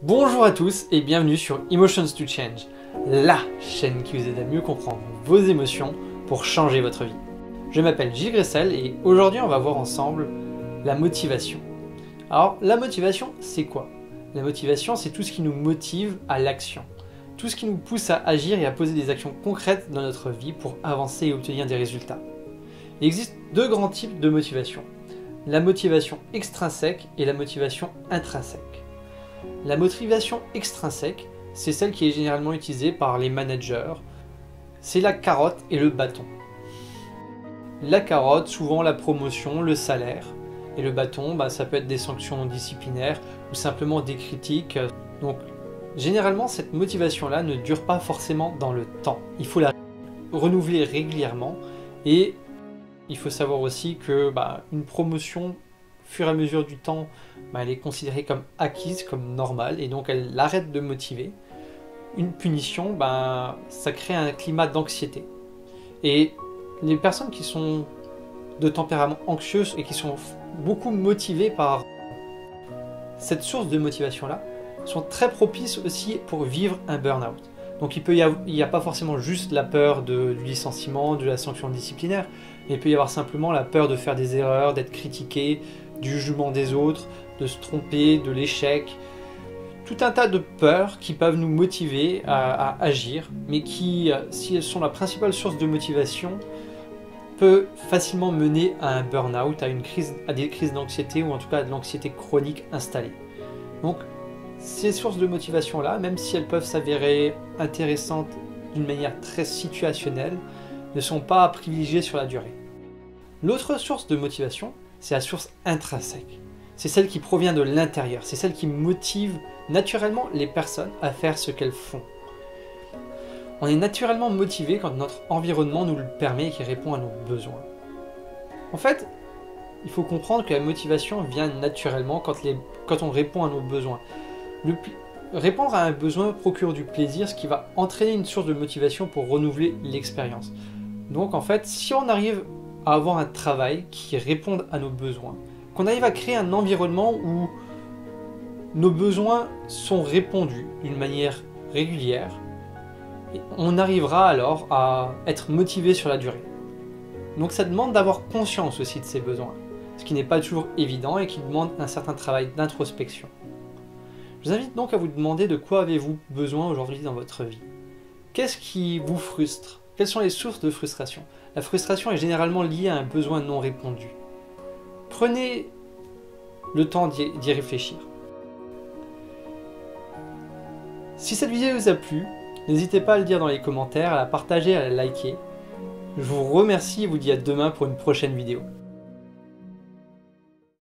Bonjour à tous et bienvenue sur Emotions to Change, la chaîne qui vous aide à mieux comprendre vos émotions pour changer votre vie. Je m'appelle Gilles Gressel et aujourd'hui on va voir ensemble la motivation. Alors la motivation c'est quoi? La motivation c'est tout ce qui nous motive à l'action, tout ce qui nous pousse à agir et à poser des actions concrètes dans notre vie pour avancer et obtenir des résultats. Il existe deux grands types de motivation, la motivation extrinsèque et la motivation intrinsèque. La motivation extrinsèque, c'est celle qui est généralement utilisée par les managers. C'est la carotte et le bâton. La carotte, souvent la promotion, le salaire. Et le bâton, ça peut être des sanctions disciplinaires ou simplement des critiques. Donc, généralement, cette motivation-là ne dure pas forcément dans le temps. Il faut la renouveler régulièrement. Et il faut savoir aussi que une promotion, au fur et à mesure du temps, elle est considérée comme acquise, comme normale, et donc elle arrête de motiver. Une punition, ça crée un climat d'anxiété. Et les personnes qui sont de tempérament anxieux et qui sont beaucoup motivées par cette source de motivation-là, sont très propices aussi pour vivre un burn-out. Donc il n'y a pas forcément juste la peur du licenciement, de la sanction disciplinaire, mais il peut y avoir simplement la peur de faire des erreurs, d'être critiqué, du jugement des autres, de se tromper, de l'échec. Tout un tas de peurs qui peuvent nous motiver à agir, mais qui, si elles sont la principale source de motivation, peut facilement mener à un burn-out, à des crises d'anxiété ou en tout cas à de l'anxiété chronique installée. Donc ces sources de motivation-là, même si elles peuvent s'avérer intéressantes d'une manière très situationnelle, ne sont pas à privilégier sur la durée. L'autre source de motivation, c'est la source intrinsèque. C'est celle qui provient de l'intérieur, c'est celle qui motive naturellement les personnes à faire ce qu'elles font. On est naturellement motivé quand notre environnement nous le permet et qui répond à nos besoins. En fait, il faut comprendre que la motivation vient naturellement quand on répond à nos besoins. Répondre à un besoin procure du plaisir, ce qui va entraîner une source de motivation pour renouveler l'expérience. Donc en fait, si on arrive à avoir un travail qui réponde à nos besoins, qu'on arrive à créer un environnement où nos besoins sont répondus d'une manière régulière, on arrivera alors à être motivé sur la durée. Donc ça demande d'avoir conscience aussi de ses besoins, ce qui n'est pas toujours évident et qui demande un certain travail d'introspection. Je vous invite donc à vous demander de quoi avez-vous besoin aujourd'hui dans votre vie. Qu'est-ce qui vous frustre? Quelles sont les sources de frustration? La frustration est généralement liée à un besoin non répondu. Prenez le temps d'y réfléchir. Si cette vidéo vous a plu, n'hésitez pas à le dire dans les commentaires, à la partager, à la liker. Je vous remercie et vous dis à demain pour une prochaine vidéo.